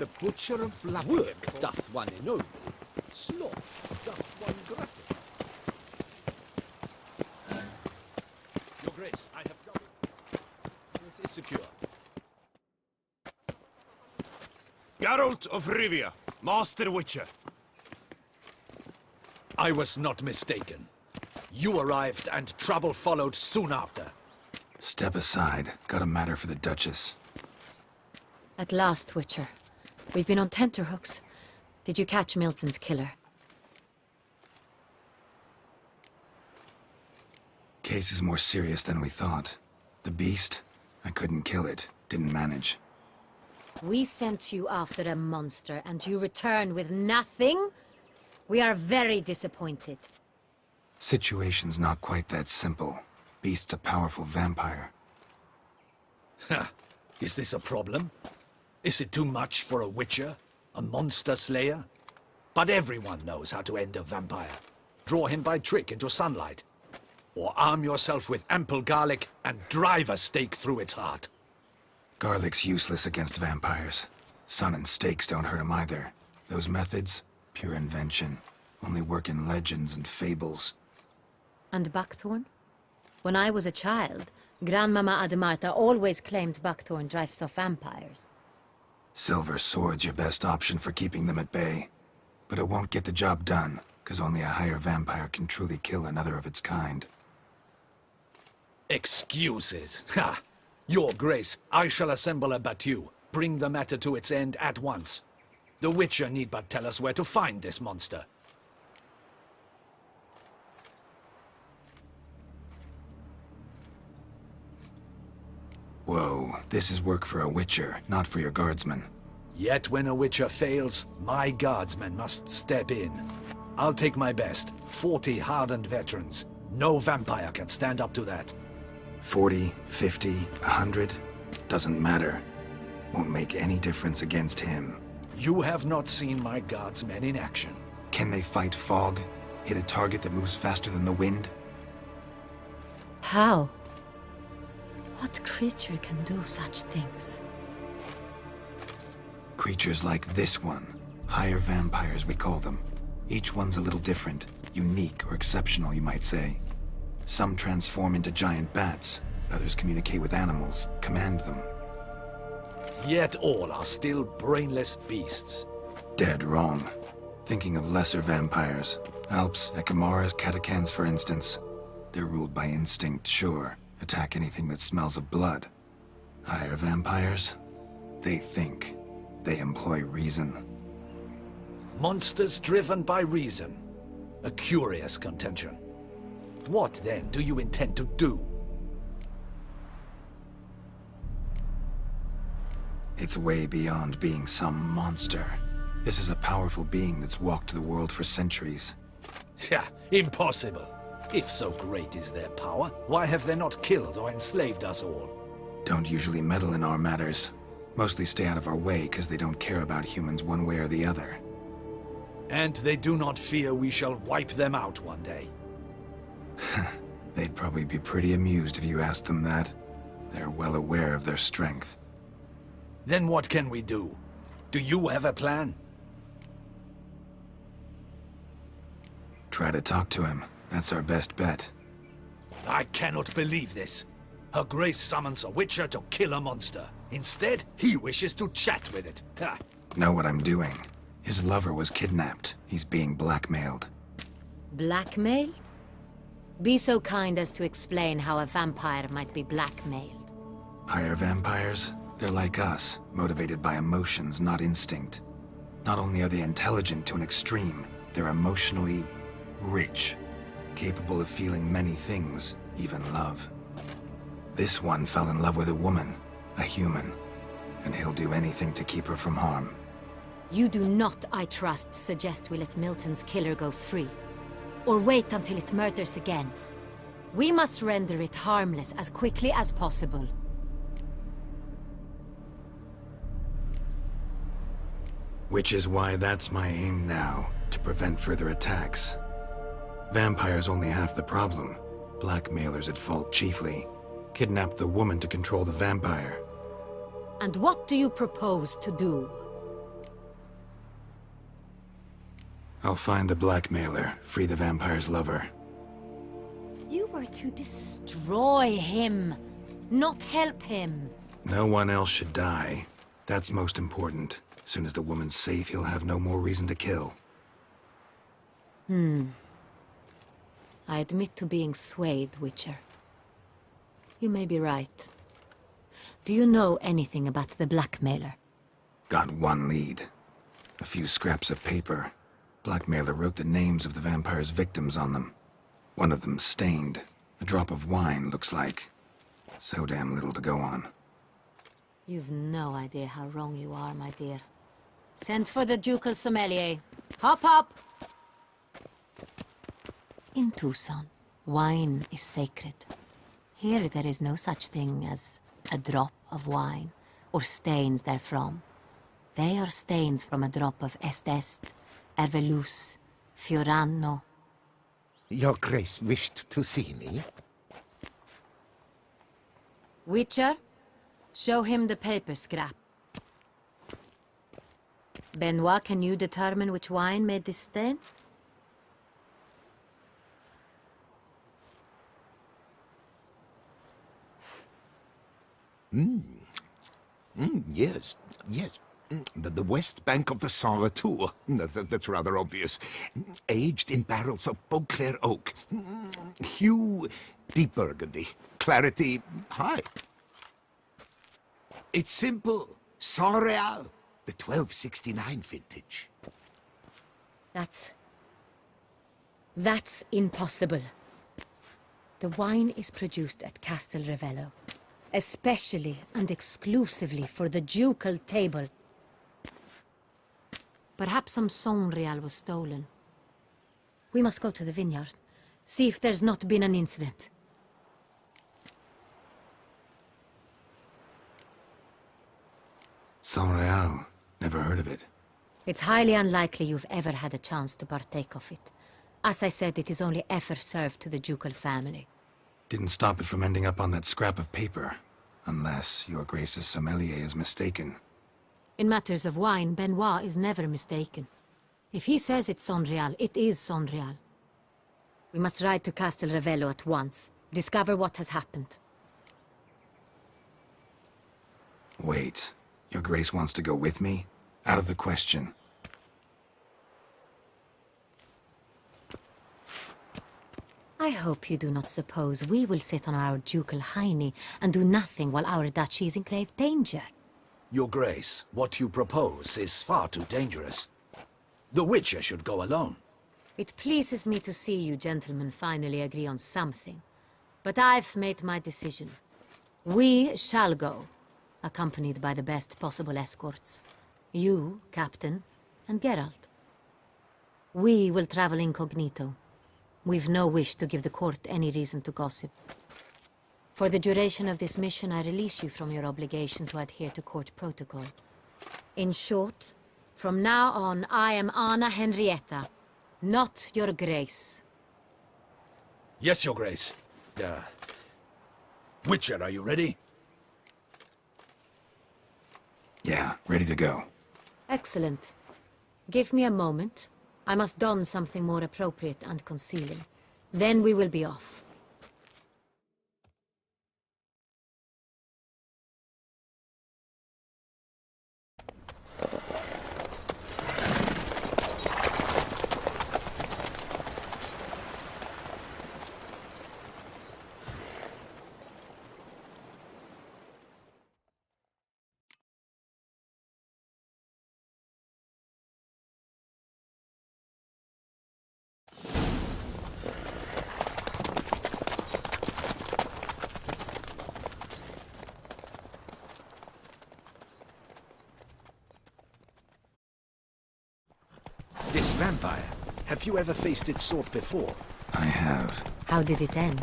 the butcher of Black Work doth one ennoble, sloth doth one gratify. Your Grace, I have got it. It is secure. Geralt of Rivia, Master Witcher. I was not mistaken. You arrived and trouble followed soon after. Step aside. Got a matter for the Duchess. At last, Witcher. We've been on tenterhooks. Did you catch Milton's killer? Case is more serious than we thought. The beast? I couldn't kill it. Didn't manage. We sent you after a monster, and you return with nothing? We are very disappointed. Situation's not quite that simple. Beast's a powerful vampire. Ha! Is this a problem? Is it too much for a Witcher? A monster slayer? But everyone knows how to end a vampire. Draw him by trick into sunlight. Or arm yourself with ample garlic and drive a stake through its heart. Garlic's useless against vampires. Sun and stakes don't hurt him either. Those methods, pure invention. Only work in legends and fables. And buckthorn? When I was a child, Grandmama Ademarta always claimed buckthorn drives off vampires. Silver sword's your best option for keeping them at bay. But it won't get the job done, because only a higher vampire can truly kill another of its kind. Excuses. Ha! Your Grace, I shall assemble a battue. Bring the matter to its end at once. The Witcher need but tell us where to find this monster. Whoa, this is work for a Witcher, not for your guardsmen. Yet when a Witcher fails, my guardsmen must step in. I'll take my best. 40 hardened veterans. No vampire can stand up to that. 40, 50, 100? Doesn't matter. Won't make any difference against him. You have not seen my guardsmen in action. Can they fight fog? Hit a target that moves faster than the wind? How? What creature can do such things? Creatures like this one. Higher vampires, we call them. Each one's a little different. Unique or exceptional, you might say. Some transform into giant bats. Others communicate with animals, command them. Yet all are still brainless beasts. Dead wrong. Thinking of lesser vampires. Alps, Ekamaras, Catacans, for instance. They're ruled by instinct, sure. Attack anything that smells of blood. Higher vampires? They think. They employ reason. Monsters driven by reason. A curious contention. What, then, do you intend to do? It's way beyond being some monster. This is a powerful being that's walked the world for centuries. Yeah, impossible. If so great is their power, why have they not killed or enslaved us all? Don't usually meddle in our matters. Mostly stay out of our way because they don't care about humans one way or the other. And they do not fear we shall wipe them out one day. They'd probably be pretty amused if you asked them that. They're well aware of their strength. Then what can we do? Do you have a plan? Try to talk to him. That's our best bet. I cannot believe this. Her Grace summons a Witcher to kill a monster. Instead, he wishes to chat with it. Ha! Know what I'm doing. His lover was kidnapped. He's being blackmailed. Blackmailed? Be so kind as to explain how a vampire might be blackmailed. Higher vampires? They're like us, motivated by emotions, not instinct. Not only are they intelligent to an extreme, they're emotionally rich. Capable of feeling many things, even love. This one fell in love with a woman, a human, and he'll do anything to keep her from harm. You do not, I trust, suggest we let Milton's killer go free. Or wait until it murders again. We must render it harmless as quickly as possible. Which is why that's my aim now, to prevent further attacks. Vampires only half the problem. Blackmailers at fault chiefly. Kidnapped the woman to control the vampire. And what do you propose to do? I'll find the blackmailer, free the vampire's lover. You were to destroy him, not help him. No one else should die. That's most important. Soon as the woman's safe, he'll have no more reason to kill. I admit to being swayed, Witcher. You may be right. Do you know anything about the blackmailer? Got one lead. A few scraps of paper. Blackmailer wrote the names of the vampire's victims on them. One of them stained. A drop of wine, looks like. So damn little to go on. You've no idea how wrong you are, my dear. Send for the ducal sommelier. Hop, hop! In Tucson, wine is sacred. Here there is no such thing as a drop of wine, or stains therefrom. They are stains from a drop of Est, Ervelus, Fiorano. Your Grace wished to see me? Witcher, show him the paper scrap. Benoit, can you determine which wine made this stain? Yes, yes. The west bank of the Saint Retour. That's rather obvious. Aged in barrels of Beauclair oak. Hue, deep burgundy. Clarity, high. It's simple. Saint Real, the 1269 vintage. That's impossible. The wine is produced at Castel Revello, especially and exclusively for the ducal table. Perhaps some Saint Real was stolen. We must go to the vineyard, see if there's not been an incident. Saint Real. Never heard of it. It's highly unlikely you've ever had a chance to partake of it. As I said, it is only ever served to the ducal family. Didn't stop it from ending up on that scrap of paper. Unless your Grace's sommelier is mistaken. In matters of wine, Benoit is never mistaken. If he says it's Saint Real, it is Saint Real. We must ride to Castel Revello at once. Discover what has happened. Wait. Your Grace wants to go with me? Out of the question. I hope you do not suppose we will sit on our ducal hiney and do nothing while our duchy is in grave danger. Your Grace, what you propose is far too dangerous. The Witcher should go alone. It pleases me to see you gentlemen finally agree on something. But I've made my decision. We shall go, accompanied by the best possible escorts. You, Captain, and Geralt. We will travel incognito. We've no wish to give the court any reason to gossip. For the duration of this mission, I release you from your obligation to adhere to court protocol. In short, from now on, I am Anna Henrietta, not your Grace. Yes, Your Grace. Witcher, are you ready? Yeah, ready to go. Excellent. Give me a moment. I must don something more appropriate and concealing. Then we will be off. This vampire, have you ever faced its sort before? I have. How did it end?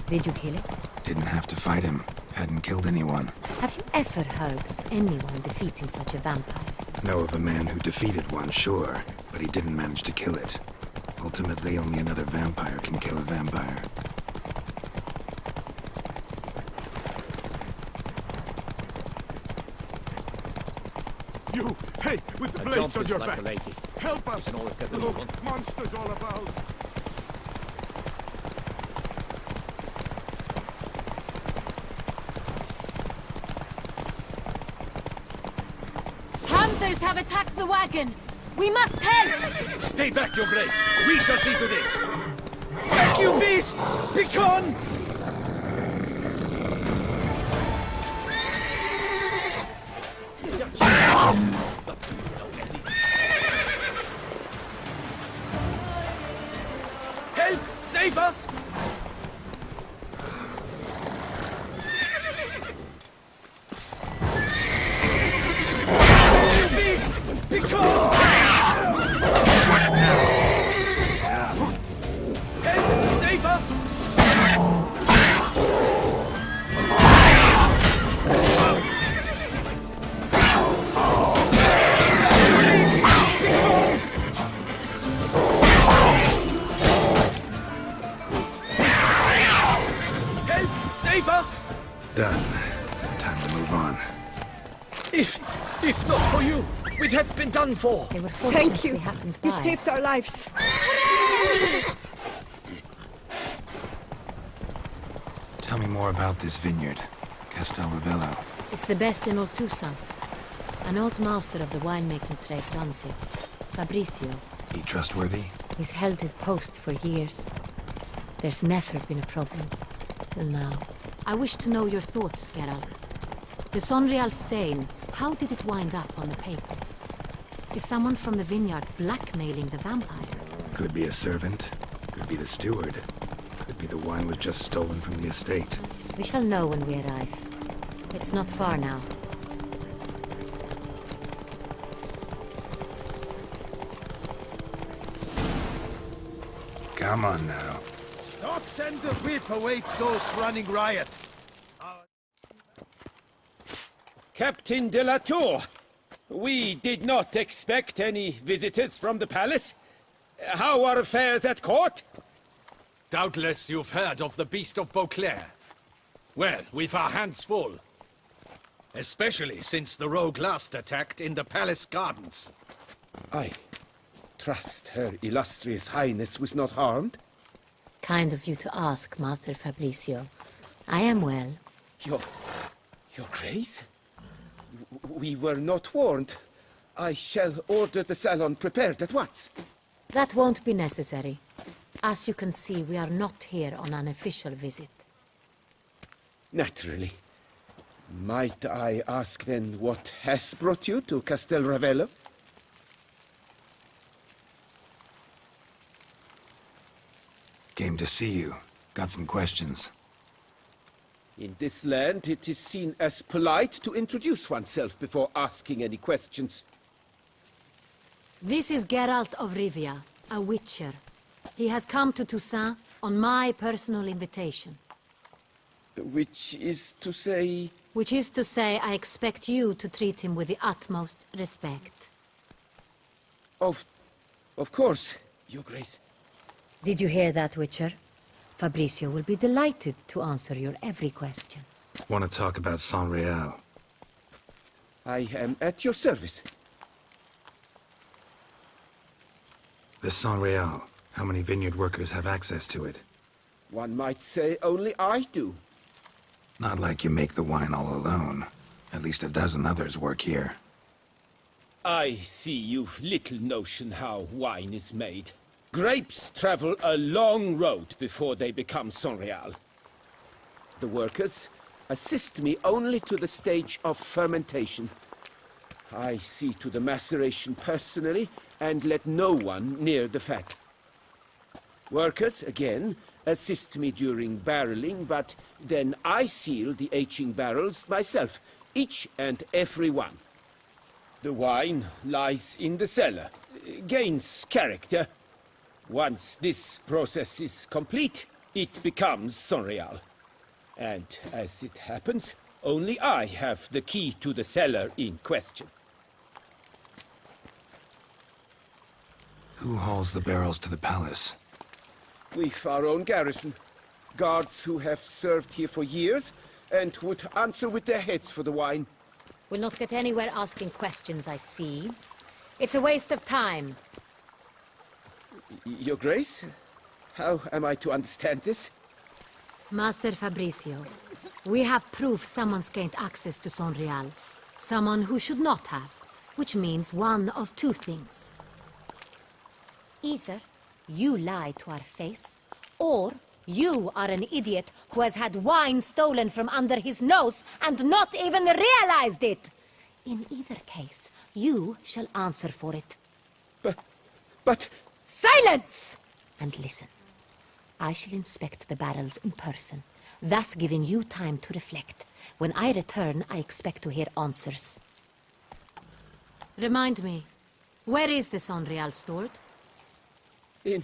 Did you kill it? Didn't have to fight him. Hadn't killed anyone. Have you ever heard of anyone defeating such a vampire? Know of a man who defeated one, sure, but he didn't manage to kill it. Ultimately, only another vampire can kill a vampire. You, hey, with the A blades jump on is your like back. a lady. Help us! can always get the Look, move on. monsters all about. Hunters have attacked the wagon! We must help! Stay back, Your Grace. We shall see to this. Thank you, beast! Begone! Help! Save us! Beast! Begone! Help! Save us! Help! Save us! Done. Time to move on. If not for you, we'd have been done for. They were fortunate Thank you. we happened by. You saved our lives. Tell me more about this vineyard, Castel Ravello. It's the best in all Toussaint. An old master of the winemaking trade runs it. Fabricio. He trustworthy? He's held his post for years. There's never been a problem. Till now. I wish to know your thoughts, Geralt. The Sonreal stain, how did it wind up on the paper? Is someone from the vineyard blackmailing the vampire? Could be a servant. Could be the steward. Could be the wine was just stolen from the estate. We shall know when we arrive. It's not far now. Come on now. Stocks and the whip await those running riot. Captain de la Tour, we did not expect any visitors from the palace. How are affairs at court? Doubtless you've heard of the Beast of Beauclair. Well, we've our hands full. Especially since the rogue last attacked in the palace gardens. I trust Her Illustrious Highness was not harmed. Kind of you to ask, Master Fabricio. I am well. Your Grace? We were not warned. I shall order the salon prepared at once. That won't be necessary. As you can see, we are not here on an official visit. Naturally. Might I ask then what has brought you to Castel Ravello? Came to see you. Got some questions. In this land, it is seen as polite to introduce oneself before asking any questions. This is Geralt of Rivia, a witcher. He has come to Toussaint on my personal invitation. Which is to say... Which is to say, I expect you to treat him with the utmost respect. Of course, Your Grace. Did you hear that, Witcher? Fabricio will be delighted to answer your every question. Want to talk about Sonreal? I am at your service. The Sonreal. How many vineyard workers have access to it? One might say only I do. Not like you make the wine all alone. At least a dozen others work here. I see you've little notion how wine is made. Grapes travel a long road before they become Sonreal. The workers assist me only to the stage of fermentation. I see to the maceration personally and let no one near the fat. Workers, again, assist me during barreling, but then I seal the aging barrels myself, each and every one. The wine lies in the cellar, gains character. Once this process is complete, it becomes Sonreal. And as it happens, only I have the key to the cellar in question. Who hauls the barrels to the palace? We've our own garrison. Guards who have served here for years and would answer with their heads for the wine. We'll not get anywhere asking questions, I see. It's a waste of time. Your Grace? How am I to understand this? Master Fabricio, we have proof someone's gained access to Sonreal. Someone who should not have, which means one of two things. Either you lie to our face, or you are an idiot who has had wine stolen from under his nose and not even realized it. In either case, you shall answer for it. But... Silence! And listen. I shall inspect the barrels in person, thus giving you time to reflect. When I return, I expect to hear answers. Remind me, where is the Sonreal stored? In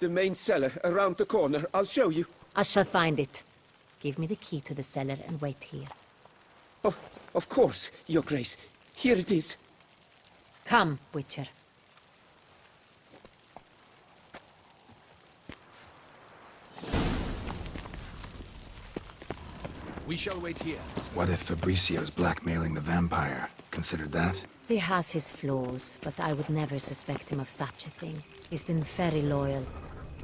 the main cellar, around the corner. I'll show you. I shall find it. Give me the key to the cellar and wait here. Oh, of course, Your Grace. Here it is. Come, Witcher. We shall wait here. What if Fabricio's blackmailing the vampire? Considered that? He has his flaws, but I would never suspect him of such a thing. He's been very loyal.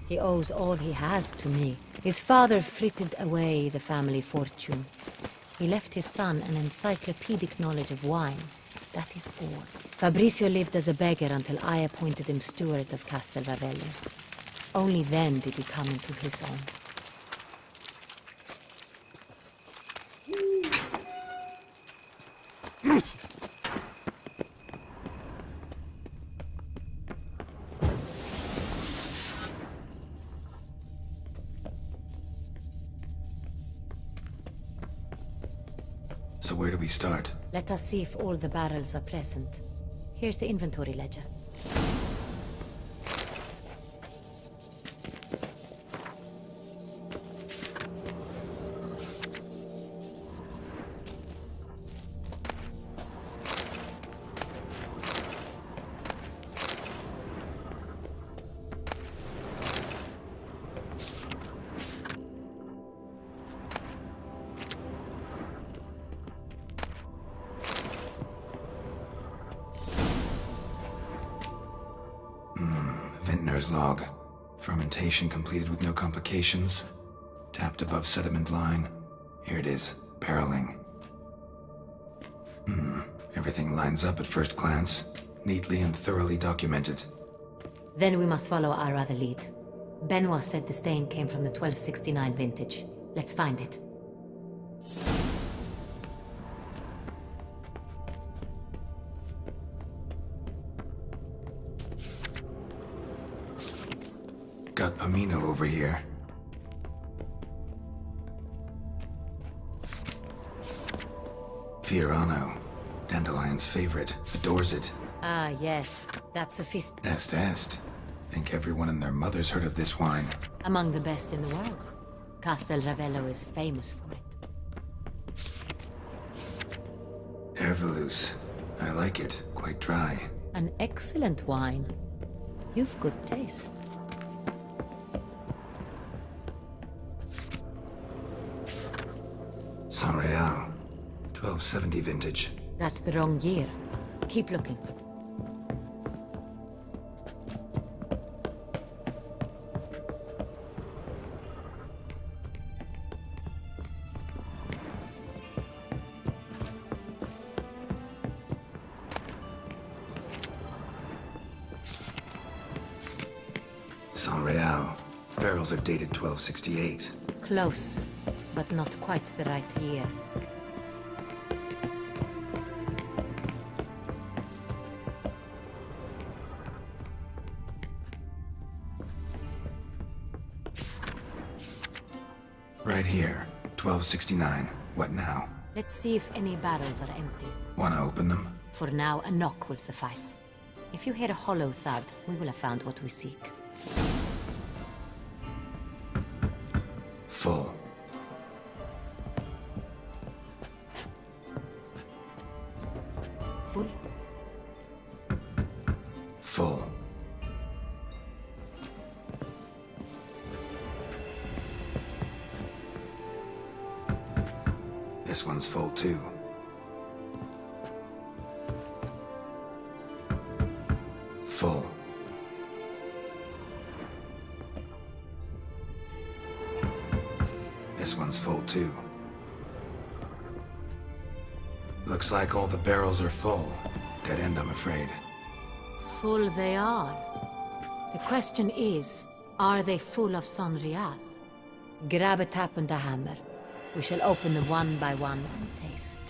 He owes all he has to me. His father frittered away the family fortune. He left his son an encyclopedic knowledge of wine. That is all. Fabricio lived as a beggar until I appointed him steward of Castel Ravello. Only then did he come into his own. So where do we start? Let us see if all the barrels are present. Here's the inventory ledger. Vintner's log. Fermentation completed with no complications. Tapped above sediment line. Here it is. Barreling. Everything lines up at first glance. Neatly and thoroughly documented. Then we must follow our other lead. Benoit said the stain came from the 1269 vintage. Let's find it. Got Pomino over here. Fiorano. Dandelion's favorite. Adores it. Ah, yes. That's Est. Think everyone and their mother's heard of this wine. among the best in the world. Castel Ravello is famous for it. Ervelus. I like it. Quite dry. An excellent wine. You've good taste. Sonreal. 1270 vintage. That's the wrong year. Keep looking. Sonreal. Barrels are dated 1268. Close, but not quite the right year. Right here. 1269. What now? Let's see if any barrels are empty. Wanna open them? For now, a knock will suffice. If you hear a hollow thud, we will have found what we seek. Full. Full? Full. This one's full too. full too. Looks like all the barrels are full. Dead end, I'm afraid. Full they are. The question is, are they full of Sonreal? Grab a tap and a hammer. We shall open them one by one and taste.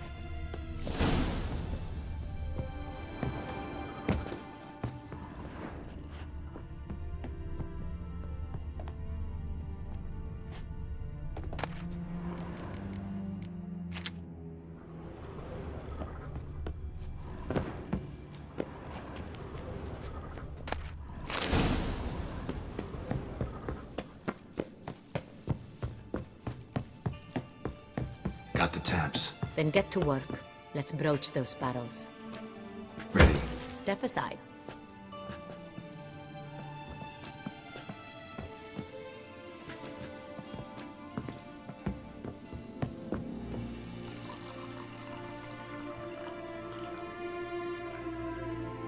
Got the taps. Then get to work. Let's broach those barrels. Ready. Step aside.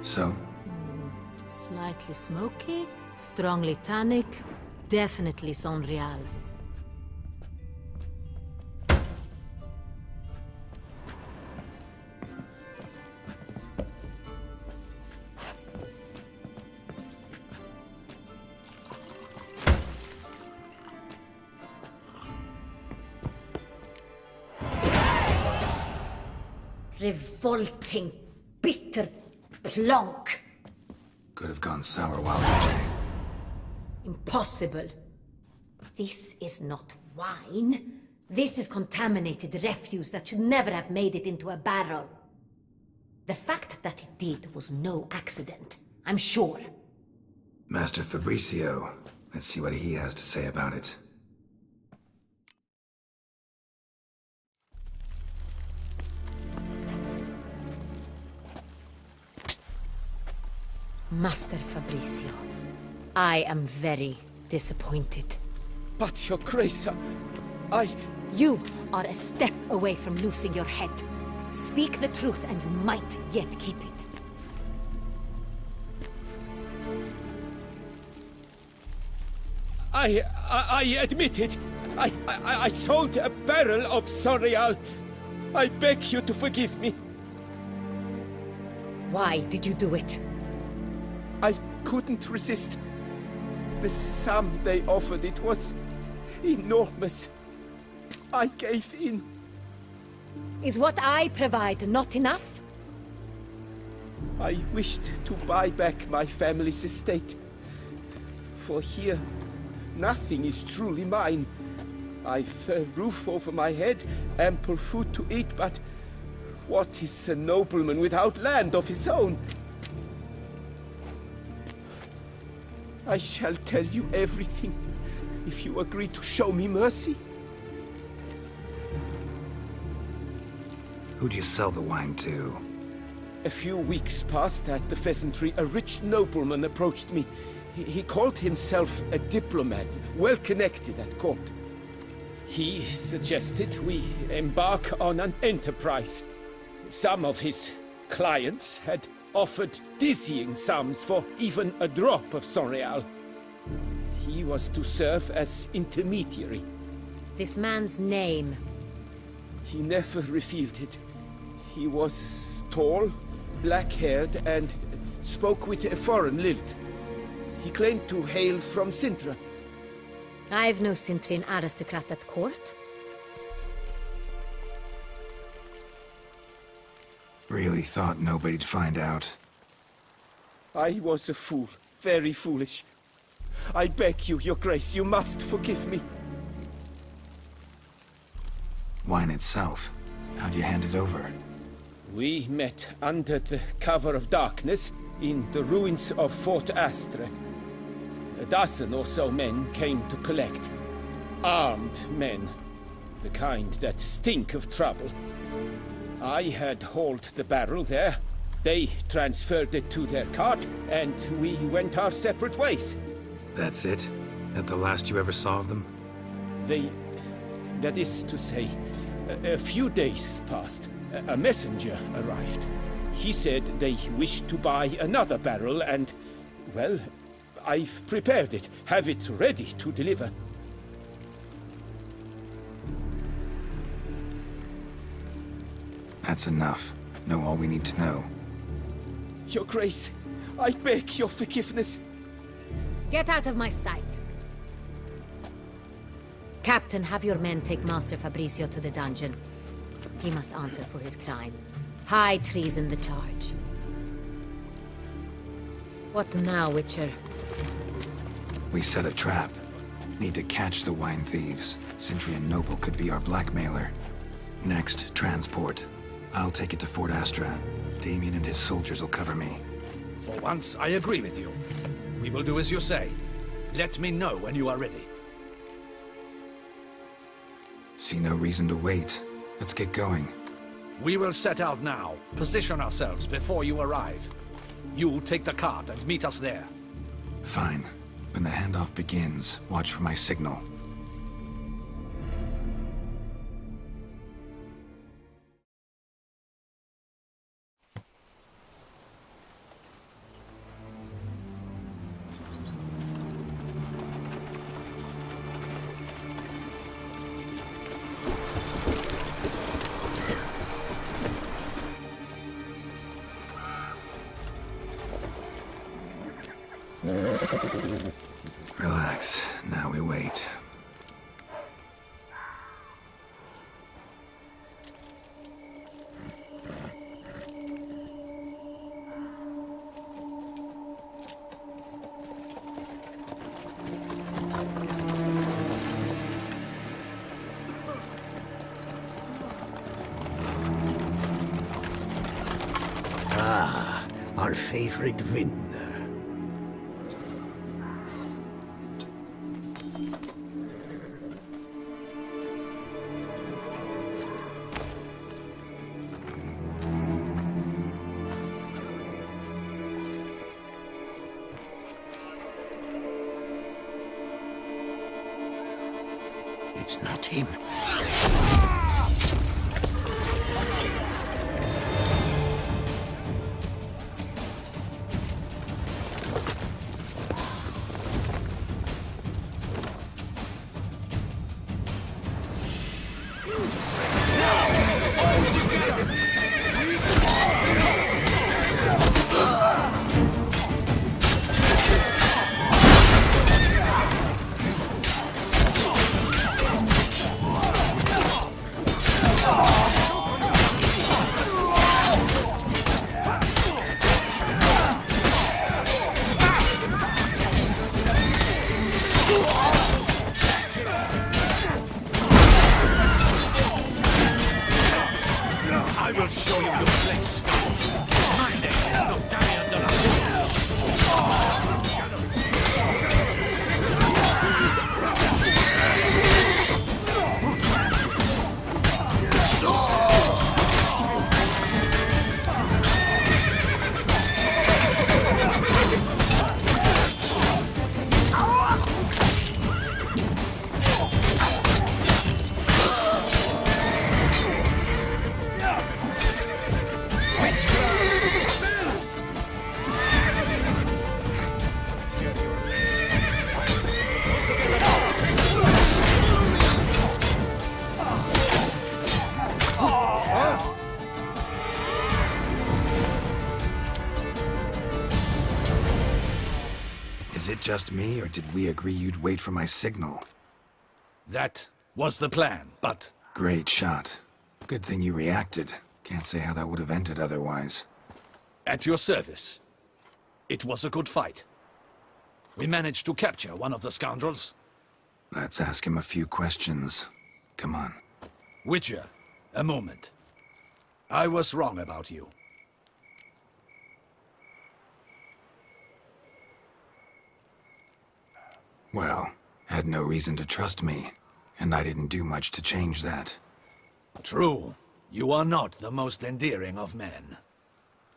So, Slightly smoky, strongly tannic, definitely Sonreal. Revolting, bitter plonk. could have gone sour while aging. Impossible. This is not wine. This is contaminated refuse that should never have made it into a barrel. The fact that it did was no accident, I'm sure. Master Fabricio, let's see what he has to say about it. Master Fabricio, I am very disappointed. But, Your Grace, I... You are a step away from losing your head. Speak the truth and you might yet keep it. I admit it. I sold a barrel of Sonreal. I beg you to forgive me. Why did you do it? I couldn't resist. The sum they offered, it was enormous. I gave in. Is what I provide not enough? I wished to buy back my family's estate. For here, nothing is truly mine. I've a roof over my head, ample food to eat, but what is a nobleman without land of his own? I shall tell you everything, if you agree to show me mercy. Who do you sell the wine to? A few weeks past at the Pheasantry, a rich nobleman approached me. He called himself a diplomat, well connected at court. He suggested we embark on an enterprise. Some of his clients had offered dizzying sums for even a drop of Sonreal. He was to serve as intermediary. This man's name. He never revealed it. He was tall, black-haired, and spoke with a foreign lilt. He claimed to hail from Sintra. I've no Cintrin aristocrat at court. Really thought nobody'd find out. I was a fool, very foolish. I beg you, Your Grace, you must forgive me. Wine itself, how'd you hand it over? We met under the cover of darkness in the ruins of Fort Astre. A dozen or so men came to collect. Armed men. The kind that stink of trouble. I had hauled the barrel there. They transferred it to their cart, and we went our separate ways. That's it? That the last you ever saw of them? That is to say, a few days passed. A messenger arrived. He said they wished to buy another barrel and, well, I've prepared it. Have it ready to deliver. That's enough. Know all we need to know. Your Grace, I beg your forgiveness. Get out of my sight. Captain, have your men take Master Fabrizio to the dungeon. He must answer for his crime. High treason the charge. What now, Witcher? We set a trap. Need to catch the wine thieves. Sindri and Noble could be our blackmailer. Next, transport. I'll take it to Fort Astra. Damien and his soldiers will cover me. For once, I agree with you. We will do as you say. Let me know when you are ready. See no reason to wait. Let's get going. We will set out now. Position ourselves before you arrive. You take the cart and meet us there. Fine. When the handoff begins, watch for my signal. Relax. Now we wait. Our favorite vintner. It's not him. I will show you your place. My name is not Darian de la Is it just me, or did we agree you'd wait for my signal? That was the plan, but Great shot. Good thing you reacted. Can't say how that would have ended otherwise. at your service. It was a good fight. We managed to capture one of the scoundrels. Let's ask him a few questions. Come on. Witcher, a moment. I was wrong about you. Well, had no reason to trust me, and I didn't do much to change that. True, you are not the most endearing of men.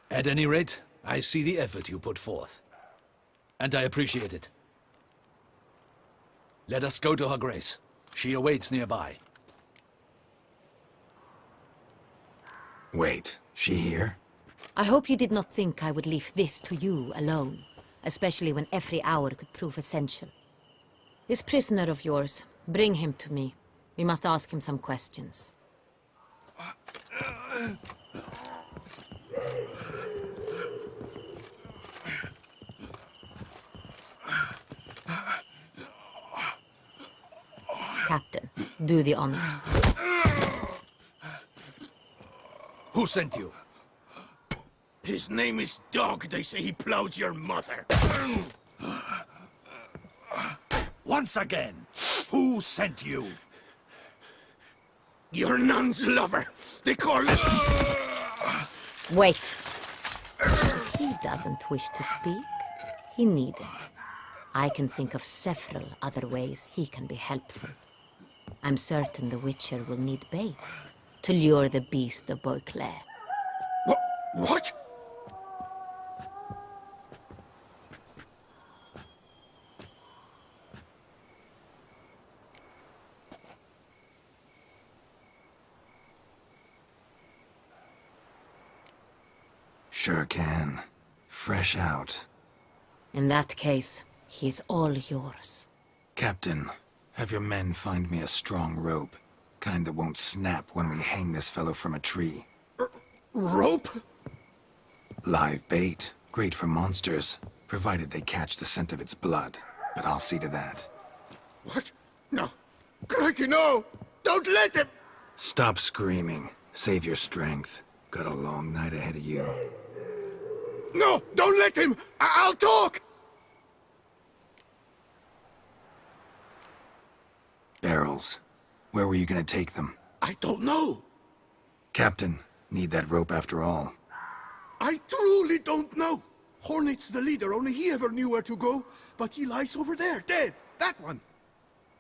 At any rate, I see the effort you put forth. And I appreciate it. Let us go to her grace. She awaits nearby. Wait, she here? I hope you did not think I would leave this to you alone, especially when every hour could prove essential. This prisoner of yours, bring him to me. We must ask him some questions. Captain, do the honors. Who sent you? His name is Dog. They say he plowed your mother. Once again, who sent you? Your nun's lover. They call it... Wait. If he doesn't wish to speak, he needn't. I can think of several other ways he can be helpful. I'm certain the Witcher will need bait to lure the beast of Beauclair. What? Sure can. Fresh out. In that case, he is all yours. Captain, have your men find me a strong rope. Kind that won't snap when we hang this fellow from a tree. Rope? Live bait. Great for monsters, provided they catch the scent of its blood. But I'll see to that. What? No. Crikey, no! Don't let him! Stop screaming. Save your strength. Got a long night ahead of you. No! Don't let him! I'll talk! Barrels. Where were you gonna take them? I don't know. Captain, need that rope after all. I truly don't know. Hornet's the leader, only he ever knew where to go. But he lies over there, dead. That one.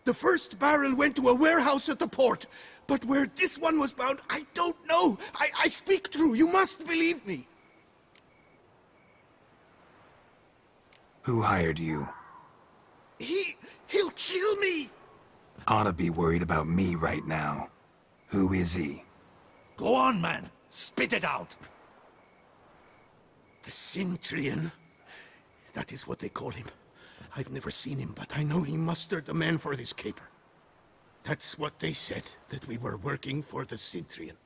The first barrel went to a warehouse at the port. But where this one was bound, I don't know. I speak true. You must believe me. Who hired you? He'll kill me. Ought to be worried about me right now. Who is he? Go on, man. Spit it out. The Cintrian. That is what they call him. I've never seen him, but I know he mustered the men for this caper. That's what they said, that we were working for the Cintrian.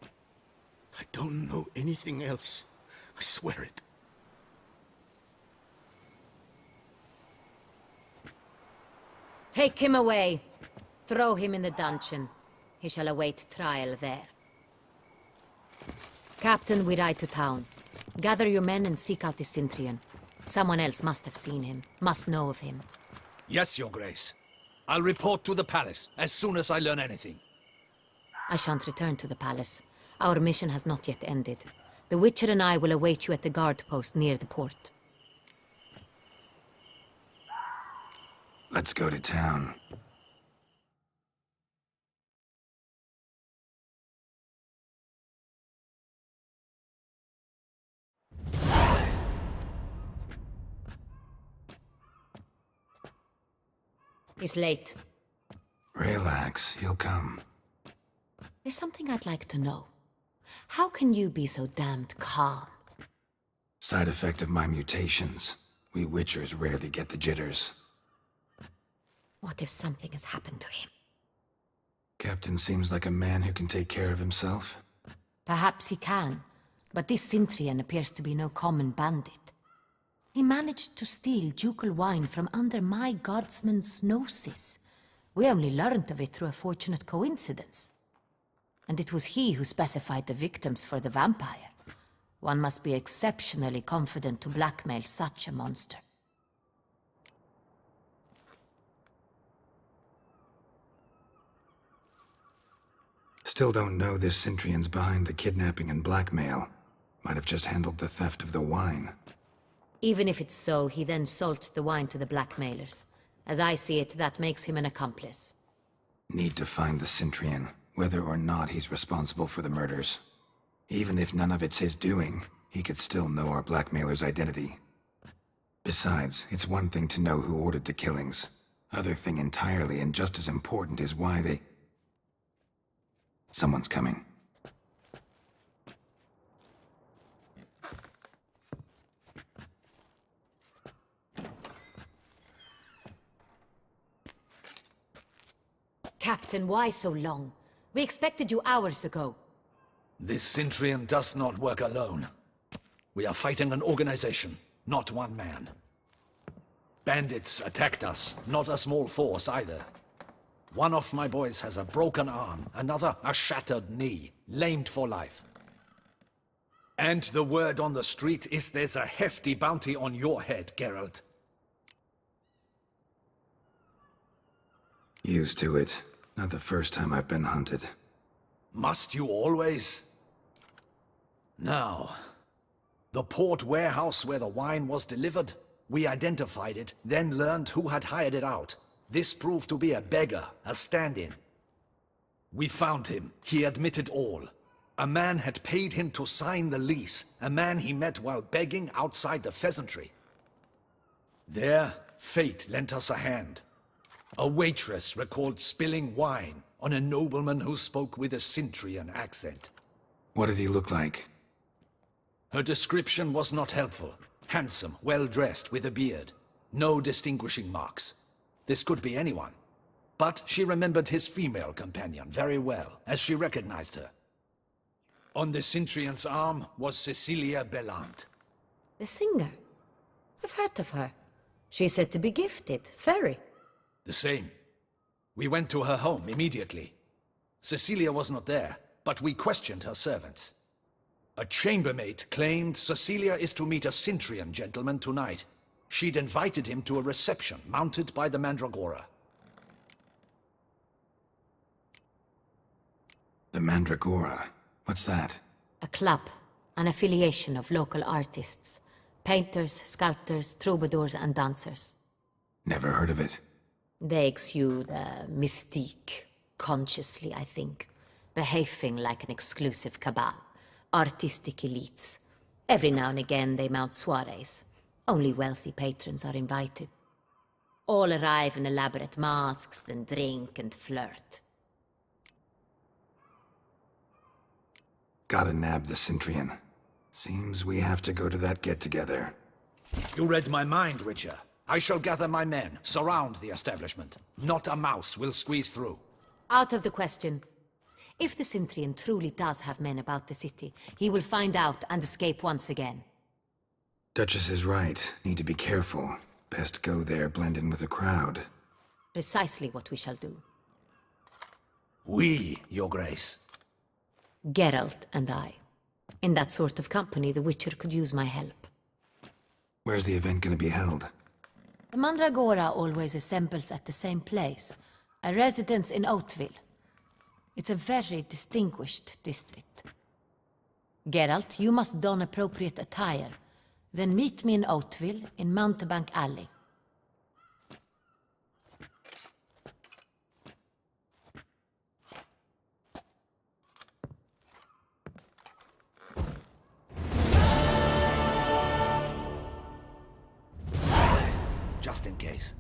I don't know anything else. I swear it. Take him away. Throw him in the dungeon. He shall await trial there. Captain, we ride to town. Gather your men and seek out the Cintrian. Someone else must have seen him, must know of him. Yes, Your Grace. I'll report to the palace as soon as I learn anything. I shan't return to the palace. Our mission has not yet ended. The Witcher and I will await you at the guard post near the port. Let's go to town. He's late. Relax, he'll come. There's something I'd like to know. How can you be so damned calm? Side effect of my mutations. We Witchers rarely get the jitters. What if something has happened to him? Captain seems like a man who can take care of himself. Perhaps he can, but this Cintrian appears to be no common bandit. He managed to steal ducal wine from under my guardsman's noses. We only learned of it through a fortunate coincidence. And it was he who specified the victims for the vampire. One must be exceptionally confident to blackmail such a monster. Still don't know this Cintrian's behind the kidnapping and blackmail. Might have just handled the theft of the wine. Even if it's so, he then sold the wine to the blackmailers. As I see it, that makes him an accomplice. Need to find the Cintrian, whether or not he's responsible for the murders. Even if none of it's his doing, he could still know our blackmailer's identity. Besides, it's one thing to know who ordered the killings. Other thing entirely, and just as important, is why they... Someone's coming. Captain, why so long? We expected you hours ago. This Centurion does not work alone. We are fighting an organization, not one man. Bandits attacked us, not a small force either. One of my boys has a broken arm, another a shattered knee, lamed for life. And the word on the street is there's a hefty bounty on your head, Geralt. Used to it. Not the first time I've been hunted. Must you always? Now, the port warehouse where the wine was delivered, we identified it, then learned who had hired it out. This proved to be a beggar, a stand-in. We found him. He admitted all. A man had paid him to sign the lease, a man he met while begging outside the pheasantry. There, fate lent us a hand. A waitress recalled spilling wine on a nobleman who spoke with a Cintrian accent. What did he look like? Her description was not helpful. Handsome, well-dressed, with a beard. No distinguishing marks. This could be anyone. But she remembered his female companion very well, as she recognized her. On the Cintrian's arm was Cecilia Bellant. The singer. I've heard of her. She's said to be gifted, very. The same. We went to her home immediately. Cecilia was not there, but we questioned her servants. A chambermaid claimed Cecilia is to meet a Cintrian gentleman tonight. She'd invited him to a reception mounted by the Mandragora. The Mandragora? What's that? A club, an affiliation of local artists. Painters, sculptors, troubadours and dancers. Never heard of it. They exude mystique, consciously, I think. Behaving like an exclusive cabal. Artistic elites. Every now and again they mount soirees. Only wealthy patrons are invited. All arrive in elaborate masks, then drink and flirt. Gotta nab the Cintrian. Seems we have to go to that get-together. You read my mind, Witcher. I shall gather my men, surround the establishment. Not a mouse will squeeze through. Out of the question. If the Cintrian truly does have men about the city, he will find out and escape once again. Duchess is right. Need to be careful. Best go there, blend in with the crowd. Precisely what we shall do. We, Your Grace. Geralt and I. In that sort of company, the Witcher could use my help. Where's the event gonna be held? The Mandragora always assembles at the same place, a residence in Oatville. It's a very distinguished district. Geralt, you must don appropriate attire. Then meet me in Oatville, in Mountebank Alley. Just in case.